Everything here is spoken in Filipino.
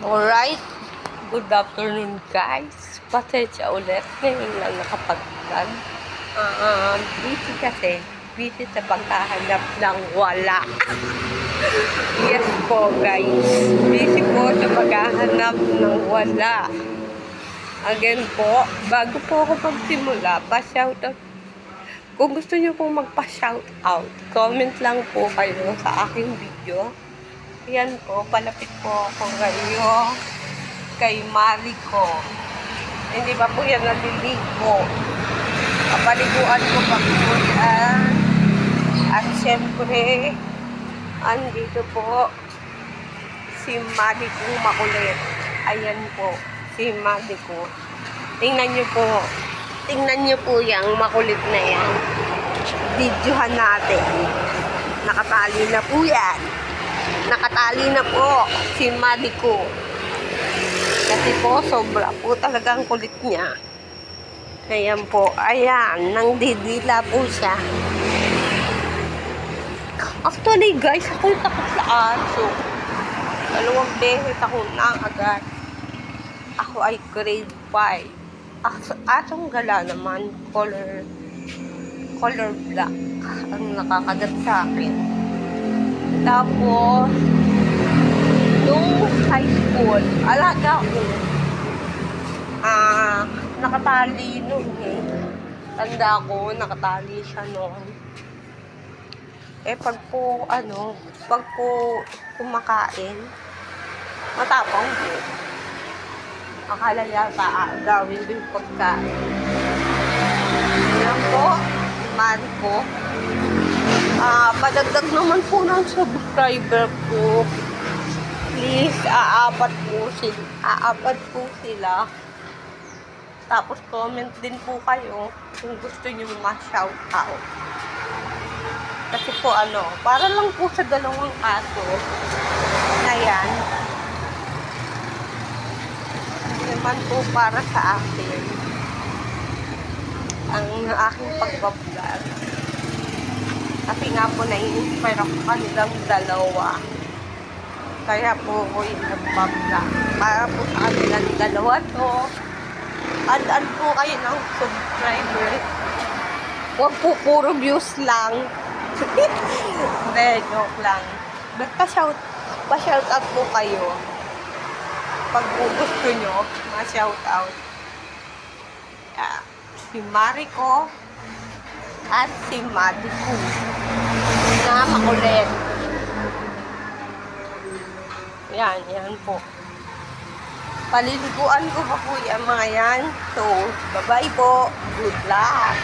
Alright, good afternoon guys. Pasensya ulit, ngayon lang nakapag-vlog. Busy kasi, busy sa paghahanap ng wala. Yes po guys, busy po sa paghahanap ng wala. Again po, bago po ako magsimula, pa-shoutout. Kung gusto niyo pong magpa-shoutout, comment lang po kayo sa aking video. Yan po, palapit po ako ngayon kay Marico. Hindi pa po yan naliligo. Kapaliguan ko pa po yan. At syempre, andito po si Marico makulit. Ayan po, si Marico. Tingnan nyo po. Tingnan nyo po yung makulit na yan. Videohan natin. Nakatali na po yan. Nakatali na po si Marico. Kasi po, sobra po talagang kulit niya. Ayan po. Ayan, nangdidila po siya. Actually, guys, ako'y takot sa aso. 2 beses ako na agad. Ako ay grade 5. Asong gala naman, color black ang nakakagat sa akin. Tapos, nung high school, alaga ko, nakatali nun eh. Tanda ko, nakatali siya noon. Eh, pag po kumakain, matapang po. Akala yata gawin din pagkain. Yan po, Marico. Padagdag naman po ng subscriber po. Please, aapat po sila. Tapos comment din po kayo kung gusto nyo ma-shoutout. Kasi po para lang po sa 2 aso na yan. Hindi naman po para sa akin ang aking pagbablog. Kasi nga po nai-inspire ako kanilang 2. Kaya po ako yung nagbablog. Para po sa kanilang 2 to. Add po kayo ng subscriber. Huwag po puro views lang. Hindi, joke lang. Basta pa-shoutout po kayo. Pag po gusto nyo, ma-shoutout. Si Marico at si Marico na makulit. Yan po. Paliliguan ko pa po yung mga yan. So, bye-bye po. Good luck.